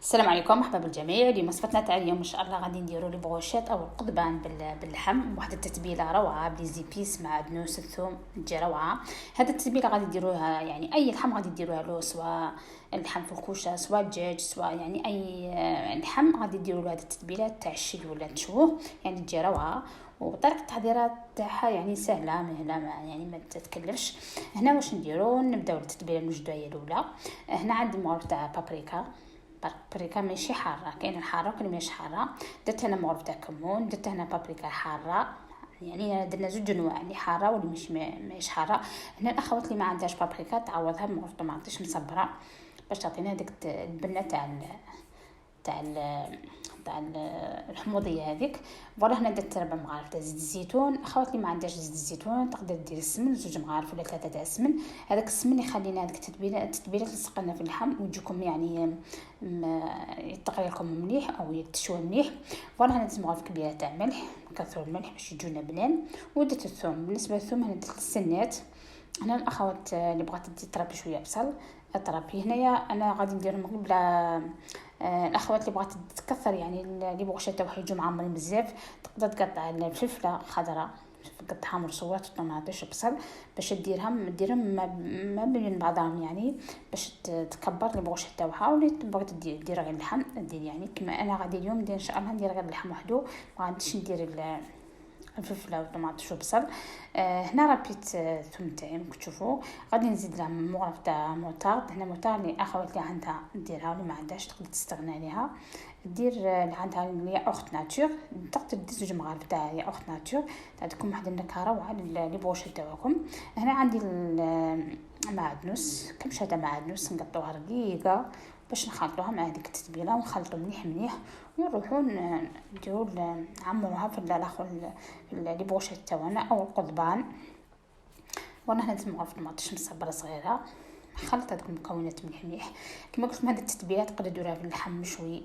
السلام عليكم، مرحبا بالجميع. اليوم وصفتنا تاع اليوم ان شاء الله غادي نديروا لي بروشيت او القضبان باللحم، واحد التتبيله روعه بلي زيبيس مع عدنوس الثوم تجي روعه. هذه التتبيله غادي ديروها يعني اي لحم غادي ديروها له، سواء اللحم في الكوشه سواء الدجاج سواء يعني اي لحم غادي ديروا له هذه التتبيله تاع الشي ولا تشوه، يعني تجي روعه. وطريقه التحضيرات تاعها يعني سهله مهله، يعني ما تتكلفش. هنا واش نديروا؟ نبداو التتبيله نوجدوها هي الاولى. هنا عندي مغرف تاع بابريكا. بابريكا ماشي حاره، كاين الحاره وكاين ماشي حاره. درت هنا مغرف تاع كمون، درت هنا بابريكا حاره، يعني درنا زوج انواع اللي حاره واللي مش حاره. هنا الاخوات اللي ما عندهاش بابريكا تعوضها بمغرف طماطيش مصبره باش تعطينا ديك البنه تاع تاع الحموضيه هذيك. فوالا هنا درت 4 مغارف تاع زيت الزيتون. اخوات اللي ما عندهاش زيت الزيتون تقدر دير السمن، 2 مغارف ولا 3 تاع السمن. هذاك السمن يخلينا هذيك التتبيله تلصقنا في اللحم وتجيكم يعني يطغي لكم مليح او يتشوى مليح. فوالا هنا درت مغارف كبيره تاع ملح، كثروا الملح باش يجونا بنان. ودرت الثوم. بالنسبه للثوم هنا درت السنات. هنا الاخوات اللي بغات تطرب شويه بصل اطربي. هنايا انا غادي نديرهم بلا الاخوات اللي بغات تكثر يعني اللي بغاش تاعها يجوا معمرين بزاف تقدر تقطع الفلفله خضراء، تقطعها مرصوات وطماطيش وبصل باش ديرهم ما بين بعضهم، يعني باش تكبر اللي بغاش تاعها. واللي تبغي دير غير اللحم دير، يعني كما انا غادي اليوم ندير ان شاء الله ندير غير اللحم وحده، ما غاديش ندير الفلفله والطماطيش وبصل. هنا ربيت ثوم تاعي كما تشوفوا. غادي نزيد لها مغرف تاع موطارد. هنا موطارد اللي اخوات اللي عندها ديرها واللي ما عندهاش تقدر تستغنى عليها. دير اللي عندها اللي اوخت ناتور تقدر دير 2 مغارف تاع يا اوخت ناتور تعطيكم واحد النكهه روعه اللي بغوش تاعكم. هنا عندي معدنوس، كمشه تاع معدنوس نقطعوها رقيقه باش نخلطوها مع هذيك التتبيله ونخلطوا مليح مليح ونروحوا نديروا نعمروها في الاخر اللي بوشت تاعنا او القضبان. وانا هنا درت مغرف طماطيش مصبره صغيره، خلطت هذوك المكونات مليح مليح. كما قلت لكم هذه التتبيله تقدروا ديروها في اللحم مشوي،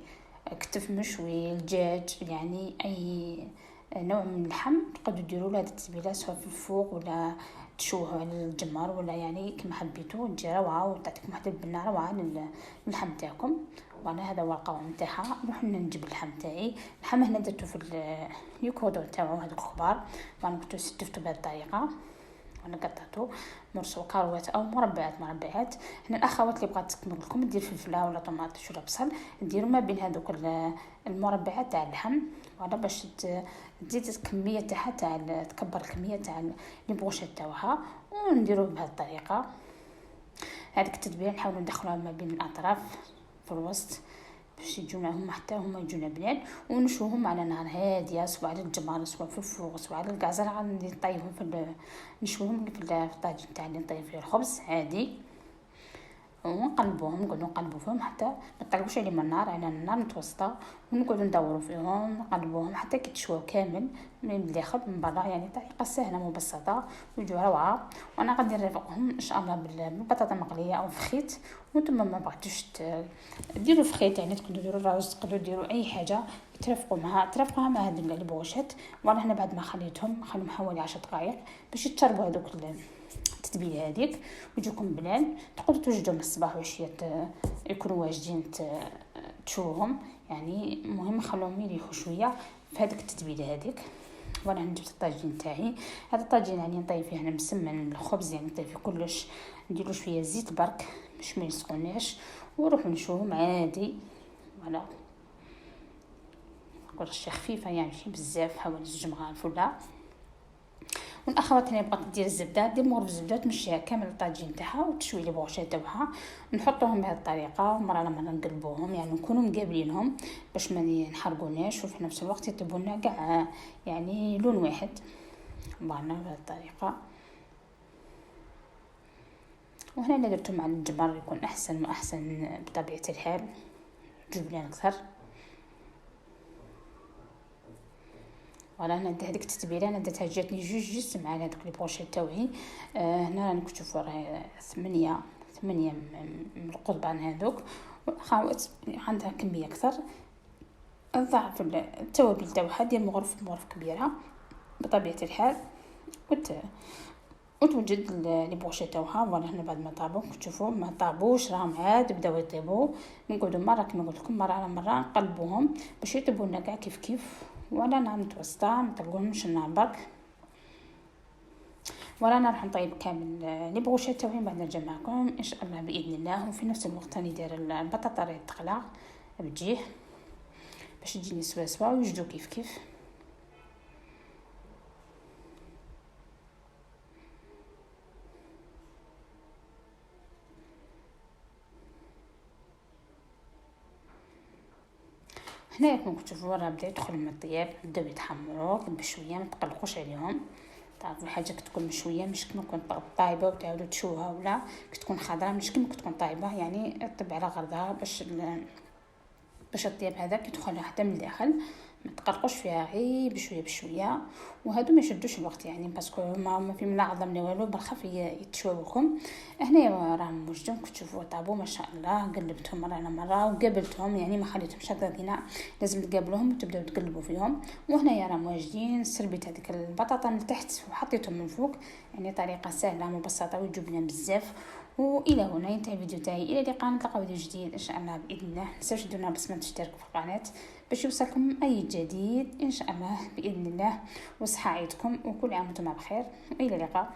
كتف مشوي، الدجاج، يعني اي نوع من اللحم تقدروا ديروا له هذه التتبيله سواء في الفوق ولا تشوه على الجمر ولا يعني كما حبيتوا. تجي روعه وتعطيكم واحد البنه روعه للحم تاعكم. وانا هذا هو القوام تاعها. نروح نجيب اللحم تاعي. اللحم هنا درته في اليوكودو تاعو هذوك الكبار، وانا كنت ستفتو بهذه الطريقه. وانا قطعته مرسو كاروات او مربعات. هنا الاخوات اللي بغات تكمل لكم دير فلفله ولا طماطيش ولا بصل ديروا ما بين هذوك المربعات تاع اللحم، ولا باش تزيد الكميه تاعها تاع تكبر الكميه تاع اللي بغوش تاعها. ونديروه بهذه الطريقه. هذيك التتبيله نحاولوا ندخلوها ما بين الاطراف في الوسط باش يجونا هما حتى هما يجونا بنان. ونشوهم على نار هاديه سواء على الجمر سواء في الفوق سواء على الكازر. غادي نطيبهم نشوهم في الطاجين تاع اللي نطيب فيه الخبز عادي، ونقلبوهم نقعدوا نقلبوا فيهم حتى ما نطلعوش عليهم النار، على النار متوسطه، ونقعدوا ندوروا فيهم نقلبوهم حتى كيتشواو كامل من الداخل من برا. يعني طريقه سهله مبسطه ويجوا روعه. وانا غادي نرافقهم ان شاء الله بالبطاطا مقليه او فخيت. وانتم ما بغيتوش ديروا فخيت، يعني تقدروا ديروا الرز، تقدروا ديروا اي حاجه ترافقوها مع هذه اللي بوشات. وانا هنا بعد ما خليهم حوالي 10 دقائق باش يتشربوا هذوك التتبيله هذيك ويجوكم بنان. تقدروا توجدوا من الصباح وعشيه يكونوا واجدين تشوهم، يعني المهم خلوهم يريحوا شويه في هذيك التتبيله هذيك. وانا جبت الطاجين تاعي. هذا الطاجين يعني نطيب فيه هنا مسمن الخبز، يعني نطيب فيه كلش، نديروا شويه زيت برك باش ما يسخناش ونروحوا نشوهم عادي. فوالا رشه خفيفه يعني ماشي بزاف، حوالي 2 مغارف ولا. والاخوات اللي بغات دير الزبده دير مغرف زبده تمشيها كامل الطاجين تاعها وتشوي اللي بغوشه تاعها. نحطوهم بهذه الطريقه مره نقلبوهم، يعني نكونوا مقابلينهم باش ما نحرقوناش وفي نفس الوقت يطيبوا لنا كاع يعني لون واحد. فوالا بهذه الطريقه. وهنا اللي درتو مع الجبر يكون احسن واحسن بطبيعه الحال، جبنان اكثر. ولا انا هذيك التتبيله انا درتها جاتني جوج مع هذوك لي بروشيت تاوعي. هنا راني كنت راهي 8 من القضبان هذوك. والاخوات عندها كميه اكثر ضعف التوابل تاعها دير مغرف كبيره بطبيعه الحال وتوجد لي بوشي تاوها. فوالا هنا بعد ما طابو تشوفوا ما طابوش راهم عاد بداو يطيبوا. نقعدوا مره كما قلت لكم مره على مره نقلبوهم باش يطيبوا لنا كاع كيف كيف، ولا نار متوسطه ما نطلقوهمش النار برك. ولا انا راح نطيب كامل لي بروشيت تاوعي بعد نرجع معكم ان شاء الله باذن الله. وفي نفس الوقت راني دايره البطاطا راه تقلى بتجيه باش تجيني سوا سوا ويوجدوا كيف كيف. هنا كما تشوفوا راه بدا يدخل من الطياب، بداو يتحمروا بشويه ما تقلقوش عليهم. تعرفوا الحاجه كتكون مشويه مش كما تكون طايبه وتعاودوا تشوها، ولا كتكون خضراء مش كما كتكون طايبه. يعني طيب على غرضها باش الطياب هذاك يدخل حتى من الداخل، ما تقلقوش فيها غير بشويه بشويه. وهادو ما يشدوش الوقت يعني باسكو ما في لا عظم لا والو، بالخف يتشوكم. هنا راهم وجدوا كتشوفوا طابو ما شاء الله. قلبتهم مره على مره وقابلتهم يعني ما خليتهمش هكذا، لازم تقابلوهم وتبداو تقلبوا فيهم. وهنا راهم واجدين. سربيت هذيك البطاطا من تحت وحطيتهم من فوق، يعني طريقه سهله مبسطه وتجبنا بزاف. والى هنا ينتهي الفيديو تاعي. الى اللقاء، نتلاقاو فيديو جديد ان شاء الله باذن الله. متنساوش ديروا بصمه تشتركوا في القناه باش يوصلكم اي جديد ان شاء الله باذن الله. وصحه عيدكم وكل عام وانتم بخير، والى اللقاء.